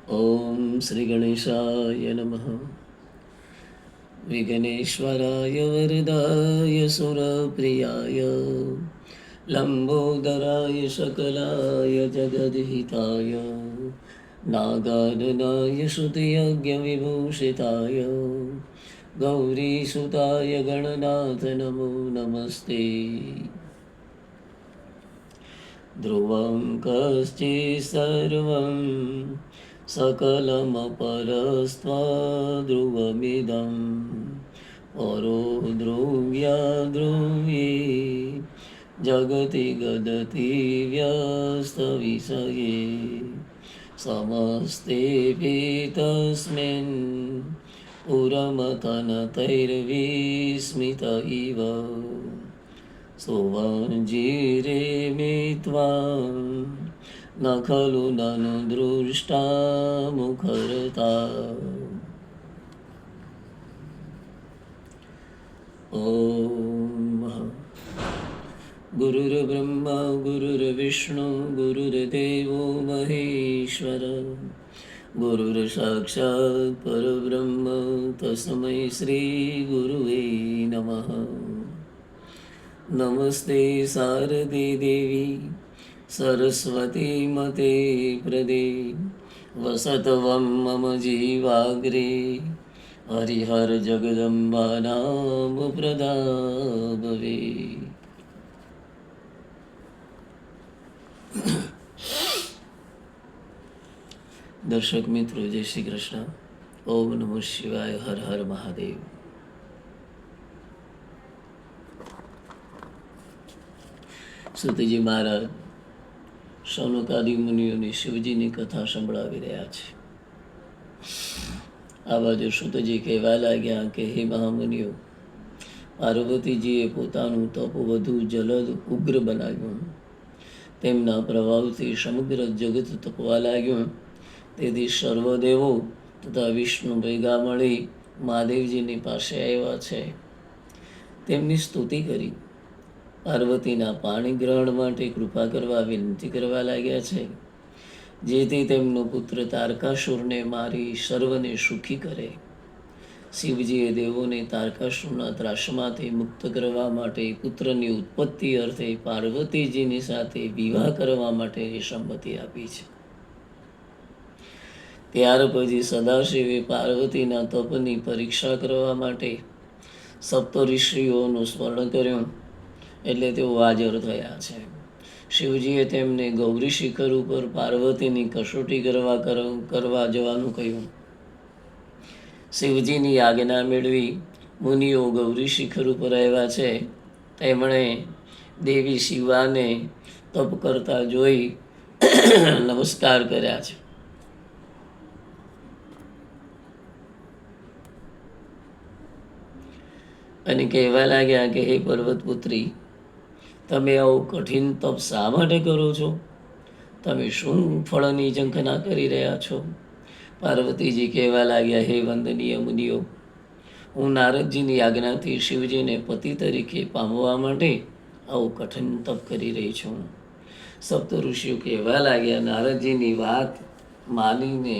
ॐ श्रीगणेशाय नमः। विघ्नेश्वराय वरदाय सुरप्रियाय लम्बोदराय सकलाय जगद्हिताय नागाननाय श्रुतियज्ञविभूषिताय गौरीसुताय गणनाथ नमो नमस्ते। ध्रुवं कश्चित् सर्वं सकलमपरस्त्वध्रुवमिदं परो ध्रुव्या ध्रुवी जगति गदति व्यस्तविषये समस्तेऽपि तस्मिन् पुरमथनतैर्विस्मित इव सुवञ्जीरे मे त्वां न खलु ननु दृष्टा मुखरता। ॐ गुरुर्ब्रह्मा गुरुर्विष्णु गुरुर्देवो महेश्वर गुरुर्साक्षात् परब्रह्म तस्मै श्रीगुरुवे नमः। नमस्ते शारदे देवी सरस्वती मते प्रदे वसतवं मम जीवाग्रे हरिहर जगदम्बा नाम प्रदा भवे। દર્શક મિત્રો, જય શ્રી કૃષ્ણ. ઓમ નમઃ શિવાય. હર હર મહાદેવ. સુતજી મહારાજ શૌનકાદિ મુનિઓની શિવજીની કથા સંભળાવી રહ્યા છે. આ બાજુ સુતજી કહેવા લાગ્યા કે હે મહામુનિઓ, પાર્વતીજીએ પોતાનું તપ વધુ જલદ ઉગ્ર બનાવ્યું. તેમના પ્રભાવથી સમગ્ર જગત તપવા લાગ્યું. તેથી સર્વદેવો તથા વિષ્ણુ ભેગા મળી મહાદેવજીની પાસે આવ્યા છે. તેમની સ્તુતિ કરી પાર્વતીના પાણી ગ્રહણ માટે કૃપા કરવા વિનંતી કરવા લાગ્યા છે, જેથી તેમનો પુત્ર તારકાસુરને મારી સર્વને સુખી કરે. શિવજીએ દેવોને તારકાસુરના ત્રાસમાંથી મુક્ત કરવા માટે પુત્રની ઉત્પત્તિ અર્થે પાર્વતીજીની સાથે વિવાહ કરવા માટેની સંમતિ આપી છે. ત્યાર પછી સદાશિવે પાર્વતીના તપની પરીક્ષા કરવા માટે સપ્તઋષિઓનું સ્મરણ કર્યું, એટલે તેઓ હાજર થયા છે. શિવજીએ તેમને ગૌરી શિખર ઉપર પાર્વતીની કસોટી કરવા જવાનું કહ્યું. શિવજીની આજ્ઞા મેળવી મુનિઓ ગૌરી શિખર ઉપર આવ્યા છે. તેમણે દેવી શિવાને તપ કરતા જોઈ નમસ્કાર કર્યા છે. અને કહેવા લાગ્યા કે હે પર્વતપુત્રી, તમે આવું કઠિન તપ શા માટે કરો છો? તમે શું ફળની ઝંખના કરી રહ્યા છો? પાર્વતીજી કહેવા લાગ્યા, હે વંદનીય મુનિઓ, હું નારદજીની આજ્ઞાથી શિવજીને પતિ તરીકે પામવા માટે આવું કઠિન તપ કરી રહી છું. સપ્ત ઋષિઓ કહેવા લાગ્યા, નારદજીની વાત માનીને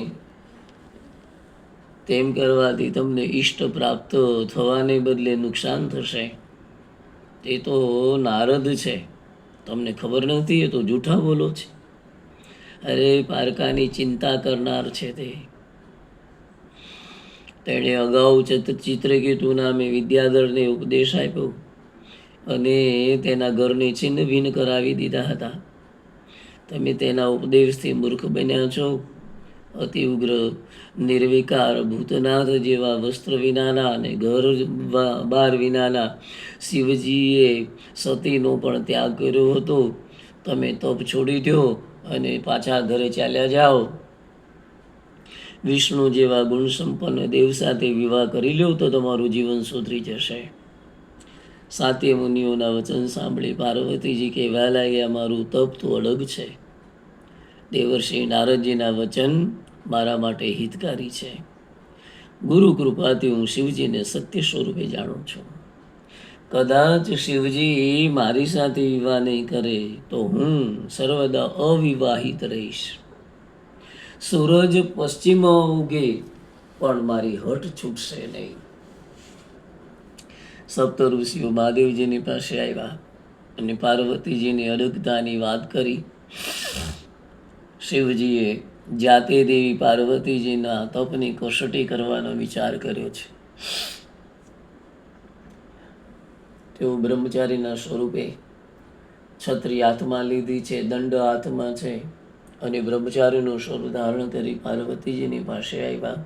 તેમ કરવાથી તમને ઈષ્ટ પ્રાપ્ત થવાને બદલે નુકસાન થશે. એ તો નારદ છે, તમને ખબર નથી? એ તો જૂઠા બોલો છે. અરે પારકાની ચિંતા કરનાર છે તેણે અગાઉ ચિત્રકેતુ નામે વિદ્યાધરને ઉપદેશ આપ્યો અને તેના ઘરને છિન્ન ભિન્ન કરાવી દીધા હતા. તમે તેના ઉપદેશથી મૂર્ખ બન્યા છો. અતિ ઉગ્ર નિર્વિકાર ભૂતનાથ જેવા વસ્ત્ર વિનાના અને ઘર બાર વિનાના શિવજીએ સતીનો પણ ત્યાગ કર્યો હતો. તમે તપ છોડી દો અને પાછા ઘરે ચાલ્યા જાઓ. વિષ્ણુ જેવા ગુણ સંપન્ન દેવ સાથે વિવાહ કરી લો તો તમારું જીવન સુધરી જશે. સાતે મુનિઓના વચન સાંભળી પાર્વતીજી કહેવા લાગ્યા, મારું તપ તો અલગ છે. દેવર્ષિ નારદજીના વચન મારા માટે હિતકારી છે. ગુરુ કૃપાથી હું શિવજીને સત્ય સ્વરૂપે જાણું છું. કદાચ શિવજી મારી સાથે વિવાહ નહીં કરે તો હું સર્વદા અવિવાહિત રહીશ. સૂરજ પશ્ચિમમાં ઉગે પણ મારી હઠ છૂટશે નહીં. સપ્ત ઋષિઓ મહાદેવજીની પાસે આવ્યા અને પાર્વતીજીની અડગતાની વાત કરી. શિવજીએ જાતે દેવી પાર્વતીજીના તપની કસોટી કરવાનો વિચાર કર્યો છે. તેઓ બ્રહ્મચારીના સ્વરૂપે છત્રી હાથમાં લીધી છે, દંડ હાથમાં છે અને બ્રહ્મચારીનું સ્વરૂપ ધારણ કરી પાર્વતીજીની પાસે આવ્યા.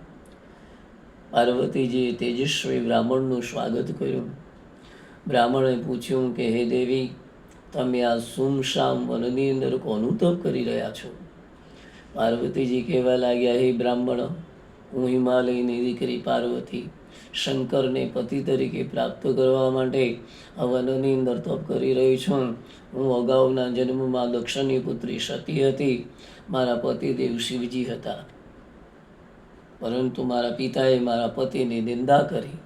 પાર્વતીજીએ તેજસ્વી બ્રાહ્મણનું સ્વાગત કર્યું. બ્રાહ્મણે પૂછ્યું કે હે દેવી, તમે આ સુમશામ વનની અંદર કોનું તપ કરી રહ્યા છો? પાર્વતીજી કહેવા લાગ્યા, હે બ્રાહ્મણ, હું હિમાલયની દીકરી પાર્વતી શંકરને પતિ તરીકે પ્રાપ્ત કરવા માટે આ વનની અંદર તપ કરી રહી છું. હું અગાઉના જન્મમાં દક્ષની પુત્રી સતી હતી. મારા પતિદેવ શિવજી હતા, પરંતુ મારા પિતાએ મારા પતિની નિંદા કરી,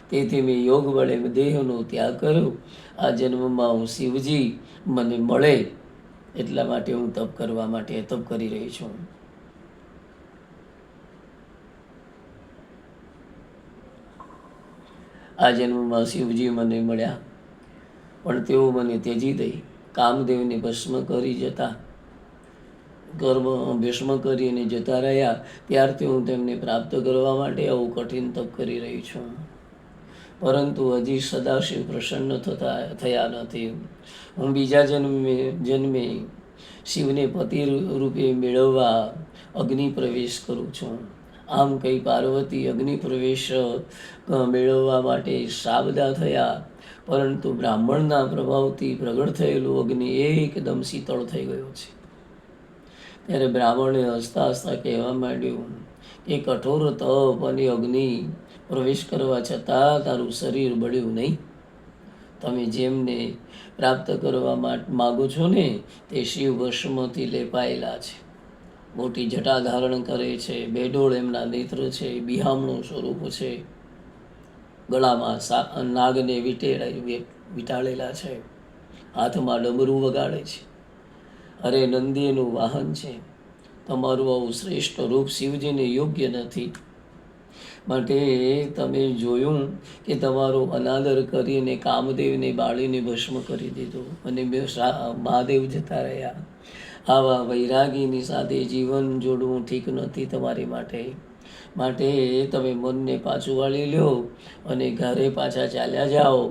તેથી મેં યોગ વડે દેહનો ત્યાગ કર્યો. આ જન્મમાં હું શિવજી મને મળે એટલા માટે હું તપ કરવા માટે તપ કરી રહી છું. આ જન્મમાં શિવજી મને મળ્યા, પણ તેઓ મને ત્યજી દઈ કામદેવને ભસ્મ કરી જતા ભસ્મ કરીને જતા રહ્યા. ત્યારથી હું તેમને પ્રાપ્ત કરવા માટે આવું કઠિન તપ કરી રહી છું, પરંતુ હજી સદાશિવ પ્રસન્ન થયા નથી. હું બીજા જન્મે શિવને પતિ રૂપે મેળવવા અગ્નિ પ્રવેશ કરું છું. આમ કહી પાર્વતી અગ્નિ પ્રવેશ મેળવવા માટે સાબદા થયા, પરંતુ બ્રાહ્મણના પ્રભાવથી પ્રગટ થયેલું અગ્નિ એકદમ શીતળ થઈ ગયો છે. ત્યારે બ્રાહ્મણે હસતા હસતા કહેવા માંડ્યું કે કઠોર તપ અને અગ્નિ પ્રવેશ કરવા છતાં તારું શરીર બળ્યું નહીં. તમે જેમને પ્રાપ્ત કરવા માગો છો ને, તે શિવ ભસ્મથી લેપાયેલા છે. મોટી જટા ધારણ કરે છે, બેડોળ એમના નેત્ર છે, બિહામણું સ્વરૂપ છે, ગળામાં નાગને વીંટાળેલા છે, હાથમાં ડમરું વગાડે છે, અરે નંદીનું વાહન છે. તમારું આવું શ્રેષ્ઠ રૂપ શિવજીને યોગ્ય નથી, માટે તમે જોયું કે તમારો અનાદર કરીને કામદેવને બાળીને ભસ્મ કરી દીધો અને મહાદેવ જતા રહ્યા. આવા વૈરાગીની સાથે જીવન જોડવું ઠીક નથી તમારી માટે તમે મનને પાછું વાળી લો અને ઘરે પાછા ચાલ્યા જાઓ.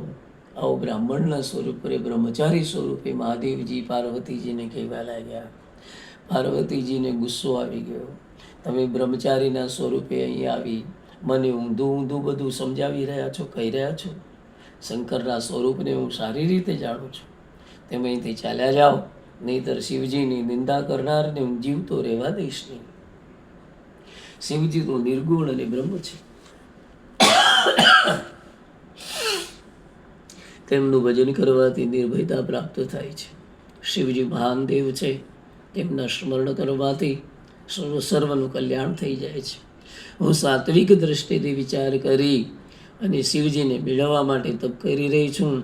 આવો બ્રાહ્મણના સ્વરૂપે બ્રહ્મચારી સ્વરૂપે મહાદેવજી પાર્વતીજીને કહેવા લાગ્યા. પાર્વતીજીને ગુસ્સો આવી ગયો. તમે બ્રહ્મચારીના સ્વરૂપે અહીં આવી મને ઊંધું બધું સમજાવી રહ્યા છો, કહી રહ્યા છો. શંકરના સ્વરૂપને હું સારી રીતે જાણું છું. તમે અહીંથી ચાલ્યા જાઓ, નહીંતર શિવજીની નિંદા કરનારને હું જીવતો રહેવા દઈશ નહીં. શિવજી તો નિર્ગુણ અને બ્રહ્મ છે. તેમનું ભજન કરવાથી નિર્ભયતા પ્રાપ્ત થાય છે. શિવજી મહાન દેવ છે. તેમના સ્મરણ કરવાથી સર્વનું કલ્યાણ થઈ જાય છે. હું સાત્વિક દ્રષ્ટિથી વિચાર કરી અને શિવજીને મેળવવા માટે તપ કરી રહી છું.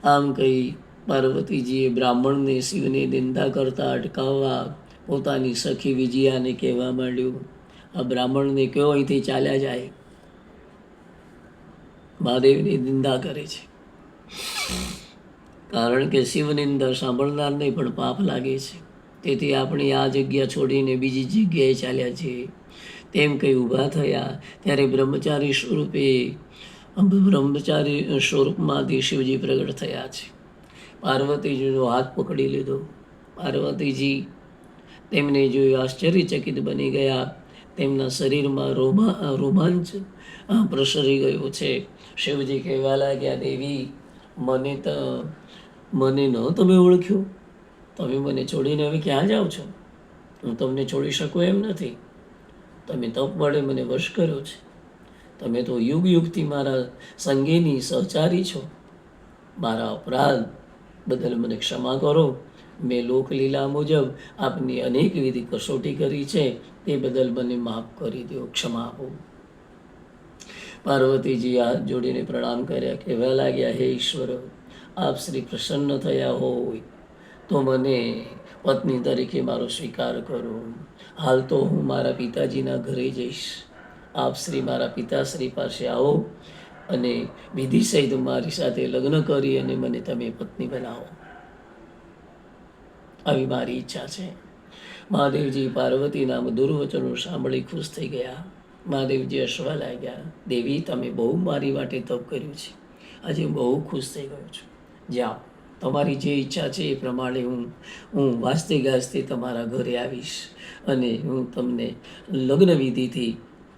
આમ કહી પાર્વતીજીએ બ્રાહ્મણને શિવની નિંદા કરતા અટકાવવા પોતાની સખી વિજયાને કહેવા માંડ્યું, આ બ્રાહ્મણને કયો અહીંથી ચાલ્યા જાય, મહાદેવની નિંદા કરે છે. કારણ કે શિવનિંદા સાંભળનારને પણ પાપ લાગે છે. તેથી આપણે આ જગ્યા છોડીને બીજી જગ્યાએ ચાલ્યા છીએ. તેમ કંઈ ઊભા થયા ત્યારે બ્રહ્મચારી સ્વરૂપમાંથી શિવજી પ્રગટ થયા છે. પાર્વતીજીનો હાથ પકડી લીધો. પાર્વતીજી તેમને જોઈ આશ્ચર્યચકિત બની ગયા. તેમના શરીરમાં રોમાંચ પ્રસરી ગયો છે. શિવજી કહેવા લાગ્યા, દેવી, મને ન તમે ઓળખ્યો? તમે મને છોડીને હવે ક્યાં જાઓ છો? હું તમને છોડી શકું એમ નથી. તમે તપ વડે મને વશ કર્યો છે. તમે તો યુગથી મારા સંગીની સહચારી છો. મારા અપરાધ બદલ મને ક્ષમા કરો. મેં લોકલીલા મુજબ આપની અનેકવિધ કસોટી કરી છે, તે બદલ મને માફ કરી દો, ક્ષમા આપો. પાર્વતીજી હાથ જોડીને પ્રણામ કર્યા. કહેવા લાગ્યા, હે ઈશ્વર, આપ શ્રી પ્રસન્ન થયા હોય તો મને પત્ની તરીકે મારો સ્વીકાર કરો. હાલ તો હું મારા પિતાજીના ઘરે જઈશ. આપ શ્રી મારા પિતાશ્રી પાસે આવો અને વિધિ સહિત મારી સાથે લગ્ન કરી અને મને તમે પત્ની બનાવો. આવી મારી ઈચ્છા છે. મહાદેવજી પાર્વતીના મધુર વચનો સાંભળી ખુશ થઈ ગયા. મહાદેવજી હસવા લાગ્યા. દેવી, તમે બહુ મારી માટે તપ કર્યું છે. આજે બહુ ખુશ થઈ ગયો છું. જાઓ, તમારી જે ઈચ્છા છે એ પ્રમાણે હું વાસ્તે ગાસ્તે તમારા ઘરે આવીશ અને હું તમને લગ્ન વિધિથી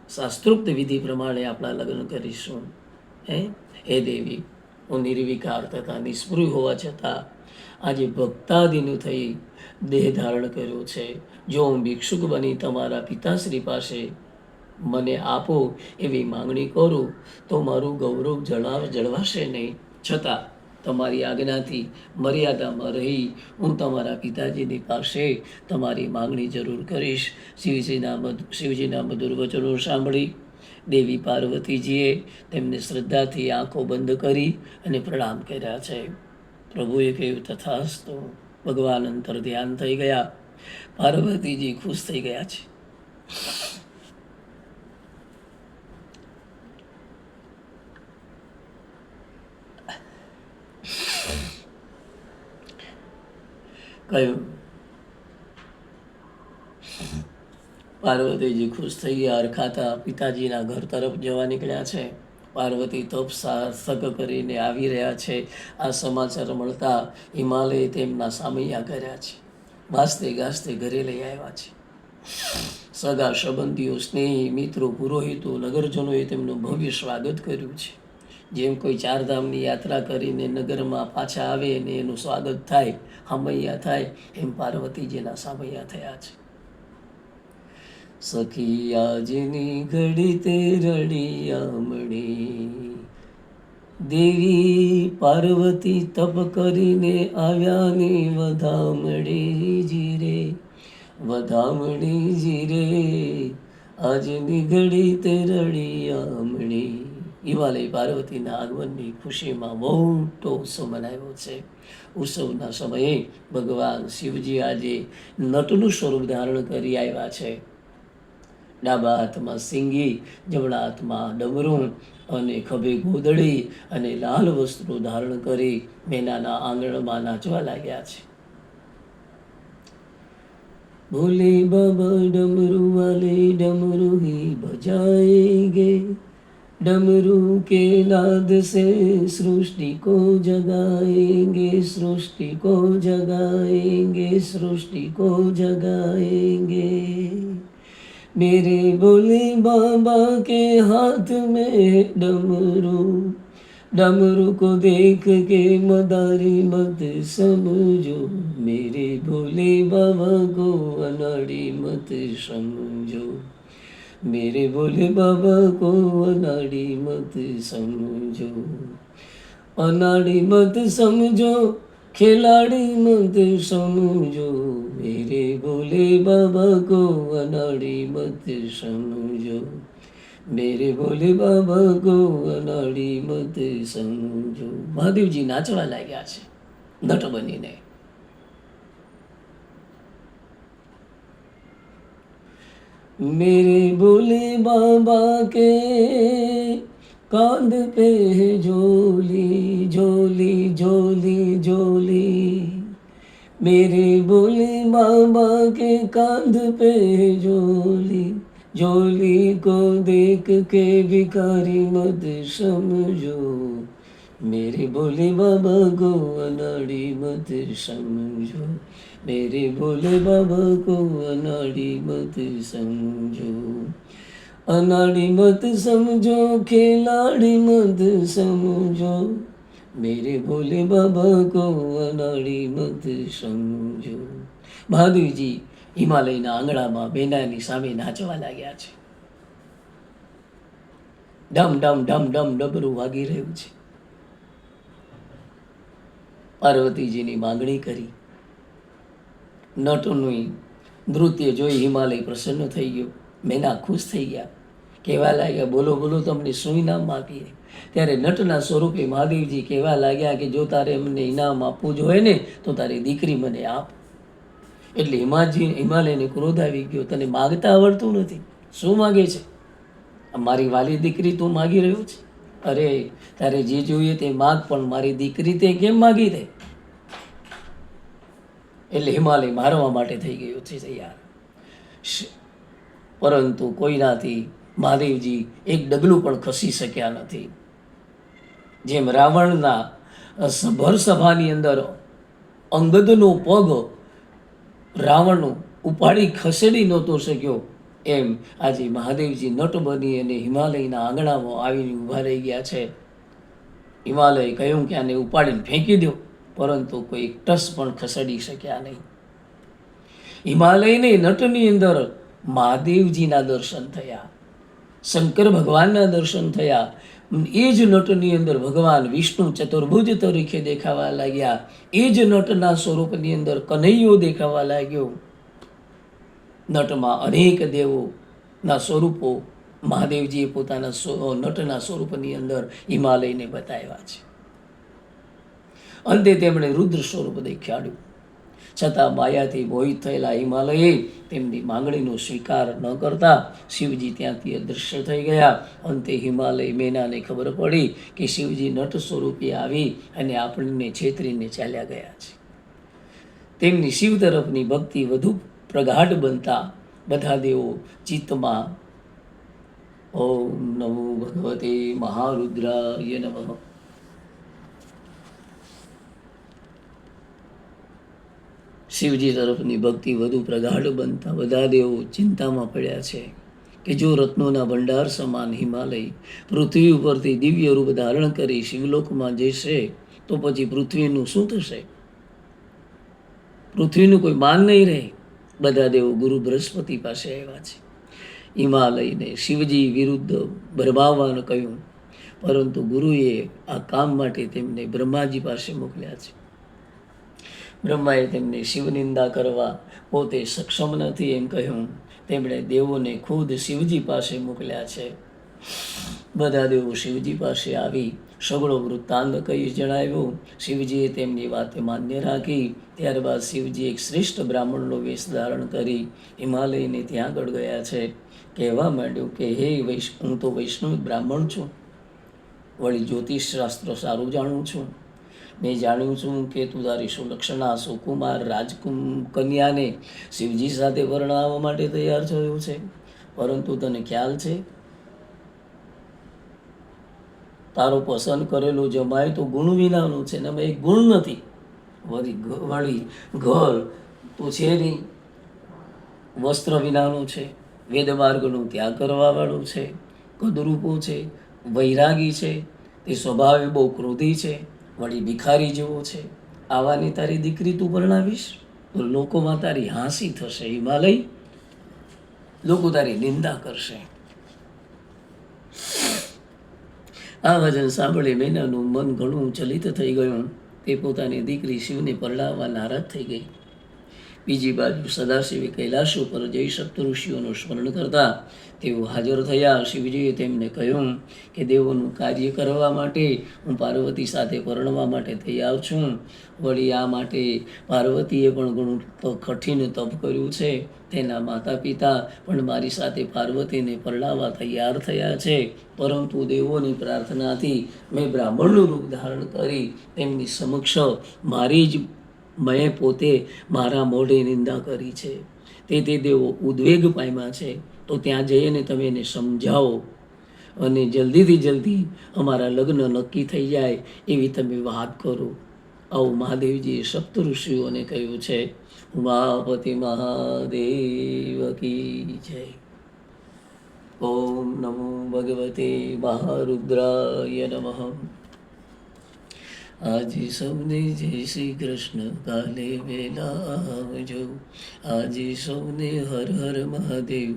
શાસ્ત્રોક્ત વિધિ પ્રમાણે આપણા લગ્ન કરીશું. હે દેવી, હું નિર્વિકાર તથા નિસ્પૃહ હોવા છતાં આજે ભક્તાદિનું થઈ દેહ ધારણ કર્યો છે. જો હું ભિક્ષુક બની તમારા પિતાશ્રી પાસે મને આપો એવી માંગણી કરું તો મારું ગૌરવ જળવાશે નહીં. છતાં તમારી આજ્ઞાથી મર્યાદામાં રહી હું તમારા પિતાજીની પાસે તમારી માંગણી જરૂર કરીશ. શિવજીના મધુર વચનો સાંભળી દેવી પાર્વતીજીએ તેમને શ્રદ્ધાથી આંખો બંધ કરી અને પ્રણામ કર્યા છે. પ્રભુએ કહ્યું, તથાસ્તુ. ભગવાન અંતર ધ્યાન થઈ ગયા. પાર્વતીજી ખુશ થઈ ગયા છે. કહ્યું, પાર્વતીજી ખુશ થઈ ગયા. અરખાતા પિતાજીના ઘર તરફ જવા નીકળ્યા છે. પાર્વતી તપ સાર્થક કરીને આવી રહ્યા છે. આ સમાચાર મળતા હિમાલયે તેમના સામૈયા કર્યા છે. વાસ્તે ગાસ્તે ઘરે લઈ આવ્યા છે. સગા સંબંધીઓ, સ્નેહી મિત્રો, પુરોહિતો, નગરજનોએ તેમનું ભવ્ય સ્વાગત કર્યું છે. જેમ કોઈ ચારધામની યાત્રા કરીને નગરમાં પાછા આવે અને એનું સ્વાગત થાય, સામૈયા થાય, એમ પાર્વતીજીના સામૈયા થયા છે. સખી આજની ઘડી તે રળિયામણી, દેવી પાર્વતી તપ કરીને આવ્યાની વધામણી જીરે, વધામણી જીરે, આજની ઘડી તે રળિયામણી. હિમાલય પાર્વતીના આગમનની ખુશીમાં મોટો ઉત્સવ મનાવ્યો છે. ઉત્સવના સમયે ભગવાન શિવજી આજે નટનું સ્વરૂપ ધારણ કરી આવ્યા છે. ડાબા હાથમાં સિંગી, જમણા હાથમાં ડમરું અને ખભે ગોદડી અને લાલ વસ્ત્રો ધારણ કરી મેનાના આંગણમાં નાચવા લાગ્યા છે. ભોલે બાબા डमरू वाले डमरू ही बजाएंगे, डमरू के नाद से सृष्टि को जगाएंगे, सृष्टि को जगाएंगे, सृष्टि को जगाएंगे. मेरे भोले बाबा के हाथ में डमरू, डमरू को देख के मदारी मत समझो, मेरे भोले बाबा को अनाड़ी मत समझो, मेरे भोले बाबा को अनाड़ी मत समझो, अनाड़ी मत समझो, खिलाड़ी मत समझो, मेरे भोले बाबा को अनाड़ी मत समझो, मेरे भोले बाबा को अनाड़ी मत समझो. મહાદેવજી નાચવા લાગ્યા છે નટ બનીને. मेरे भोले बाबा के कांध पे है झोली, झोली, झोली, झोली, मेरे भोले बाबा के कांध पे है झोली, झोली को देख के भिखारी मत समझो, मेरे भोले बाबा को अनाड़ी मत समझो, मेरे भोले बाबा को अनाड़ी मत समझो, अनाड़ी मत समझो, खिलाड़ी मत समझो, मेरे भोले बाबा को अनाड़ी मत समझो. મહાદેવજી હિમાલયના આંગણામાં બેનાની સામે નાચવા લાગ્યા છે. ડમ ડમ ડમ ડમ ડબરું વાગી રહ્યું છે. પાર્વતીજીની માંગણી કરી. નટનું નૃત્ય જોઈ હિમાલય પ્રસન્ન થઈ ગયો. મેના ખુશ થઈ ગયા. કહેવા લાગ્યા, બોલો બોલો, તમને શું ઇનામ આપીએ? ત્યારે નટના સ્વરૂપે મહાદેવજી કહેવા લાગ્યા કે જો તારે અમને ઇનામ આપવું જ હોય ને તો તારી દીકરી મને આપ. એટલે હિમાલયને ક્રોધ આવી ગયો, તને માગતા આવડતું નથી, શું માગે છે? મારી વાલી દીકરી તું માગી રહ્યો છે? અરે તારે જે જોઈએ તે માગ, પણ મારી દીકરી તે કેમ માગી દે? એટલે હિમાલય મારવા માટે થઈ ગયો છે તૈયાર. પરંતુ કોઈનાથી મહાદેવજી એક ડગલું પણ ખસી શક્યા નથી. જેમ રાવણના ભર સભાની અંદર અંગદનો પગ રાવણ ઉપાડી ખસેડી નહોતો શક્યો, એમ આજે મહાદેવજી નટ બની અને હિમાલયના આંગણામાં આવીને ઊભા રહી ગયા છે. હિમાલય કહ્યું કે આને ઉપાડીને ફેંકી દો, પરંતુ કોઈ ટસ પણ ખસેડી શક્યા નહીં. હિમાલયને નટની અંદર મહાદેવજીના દર્શન થયા, શંકર ભગવાનના દર્શન થયા. એ જ નટની અંદર ભગવાન વિષ્ણુ ચતુર્ભુજ તરીકે દેખાવા લાગ્યા. એ જ નટના સ્વરૂપની અંદર કનૈયો દેખાવા લાગ્યો. નટમાં અનેક દેવોના સ્વરૂપો મહાદેવજીએ પોતાના નટના સ્વરૂપની અંદર હિમાલયને બતાવ્યા છે. અંતે તેમણે રુદ્ર સ્વરૂપ દેખાડ્યું. છતાં માયાથી મોહિત થયેલા હિમાલયે તેમની માંગણીનો સ્વીકાર ન કરતા શિવજી ત્યાંથી અદૃશ્ય થઈ ગયા. અંતે હિમાલય મેનાને ખબર પડી કે શિવજી નટ સ્વરૂપે આવી અને આપણને છેતરીને ચાલ્યા ગયા છે. તેમની શિવ તરફની ભક્તિ વધુ પ્રગાઢ બનતા બધા દેવો ચિત્તમાં ઓમ નમો ભગવતે મહારુદ્રાય નમઃ. શિવજી તરફની ભક્તિ વધુ પ્રગાઢ બનતા બધા દેવો ચિંતામાં પડ્યા છે કે જો રત્નોના ભંડાર સમાન હિમાલય પૃથ્વી ઉપરથી દિવ્ય રૂપ ધારણ કરી શિવલોકમાં જશે તો પછી પૃથ્વીનું શું થશે? પૃથ્વીનું કોઈ માન નહીં રહે. બધા દેવો ગુરુ બૃહસ્પતિ પાસે આવ્યા છે. હિમાલયને શિવજી વિરુદ્ધ ભરમાવવાનું કહ્યું, પરંતુ ગુરુએ આ કામ માટે તેમને બ્રહ્માજી પાસે મોકલ્યા છે. બ્રહ્માએ તેમને શિવનિંદા કરવા પોતે સક્ષમ નથી એમ કહ્યું. તેમણે દેવોને ખુદ શિવજી પાસે મોકલ્યા છે. બધા દેવો શિવજી પાસે આવી સગળો વૃત્તાંત કહી જણાવ્યું. શિવજીએ તેમની વાત માન્ય રાખી. ત્યારબાદ શિવજી એક શ્રેષ્ઠ બ્રાહ્મણનો વેશ ધારણ કરી હિમાલયને ત્યાં આગળ ગયા છે. કહેવા માંડ્યું કે હે હું તો વૈષ્ણવ બ્રાહ્મણ છું, વળી જ્યોતિષ શાસ્ત્ર સારું જાણું છું. મેં જાણ્યું છું કે તું તારી સુલક્ષણા સુકુમાર કન્યાને શિવજી સાથે પરણાવવા માટે તૈયાર થયો છે, પરંતુ તને ખ્યાલ છે તારો પસંદ કરેલો જમાય તો ગુણ વિનાનો છે ને એક ગુણ નથી. વળી ઘર તો છે નહીં, વસ્ત્ર વિનાનું છે, વેદમાર્ગનો ત્યાગ કરવા વાળો છે, કદરૂપો છે, વૈરાગી છે, તે સ્વભાવે બહુ ક્રોધી છે, વળી ભિખારી જેવો છે. આવાની તારી દીકરી તું પરણાવીશ તો લોકોમાં તારી હાંસી થશે હિમાલય, લોકો તારી નિંદા કરશે. આ વચન સાંભળી મેનાનું મન ઘણું ચલિત થઈ ગયું. તે પોતાની દીકરી શિવને પરણાવવા નારાજ થઈ ગઈ. બીજી બાજુ સદાશિવે કૈલાશ ઉપર જઈ સપ્તઋષિઓનું સ્મરણ કરતા તેઓ હાજર થયા. શિવજીએ તેમને કહ્યું કે દેવોનું કાર્ય કરવા માટે હું પાર્વતી સાથે પરણવા માટે તૈયાર છું. વળી આ માટે પાર્વતીએ પણ ઘણું કઠિન તપ કર્યું છે. તેના માતા પિતા પણ મારી સાથે પાર્વતીને પરણાવવા તૈયાર થયા છે, પરંતુ દેવોની પ્રાર્થનાથી મેં બ્રાહ્મણનું રૂપ ધારણ કરી તેમની સમક્ષ મેં પોતે મારા મોઢે નિંદા કરી છે. તેથી તેઓ ઉદ્વેગ પામ્યા છે. તો ત્યાં જઈને તમે એને સમજાવો અને જલ્દીથી જલ્દી અમારા લગ્ન નક્કી થઈ જાય એવી તમે વાત કરો. આવું મહાદેવજીએ સપ્ત ઋષિઓને કહ્યું છે. ઉમાપતિ મહાદેવ કી જય. ઓમ નમો ભગવતે મહારુદ્રાય નમઃ. આજે સૌને જય શ્રી કૃષ્ણ, કાલે વેલા આવજો. આજે સૌને હર હર મહાદેવ,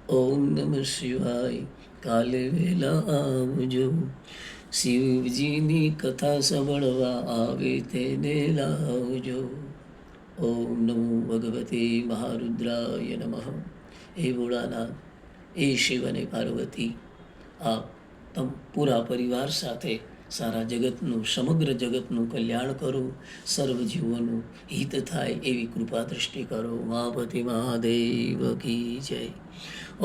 ઓમ નમઃ શિવાય, કાલે વેલા આવજો. શિવજીની કથા સાંભળવા આવે તેને લાવજો. ઓમ નમો ભગવતે મહારુદ્રાય નમઃ. હે ભોળાનાથ, એ શિવ અને પાર્વતી, આપ પૂરા પરિવાર સાથે સારા જગતનું, સમગ્ર જગતનું કલ્યાણ કરો, સર્વ જીવોનું હિત થાય એવી કૃપા દૃષ્ટિ કરો. મહાપતિ મહાદેવ કી જય.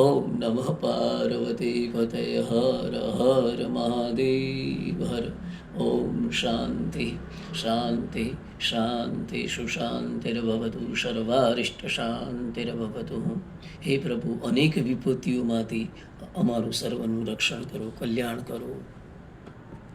ઓમ નમઃ પાર્વતી પતય. હર હર મહાદેવ હર. ઓમ શાંતિ શાંતિ શાંતિ સુશાંતિર્ભવતુ. સર્વારિષ્ટ શાંતિર્ભવતુ. હે પ્રભુ, અનેક વિપત્તિઓમાંથી અમારું સર્વનું રક્ષણ કરો, કલ્યાણ કરો.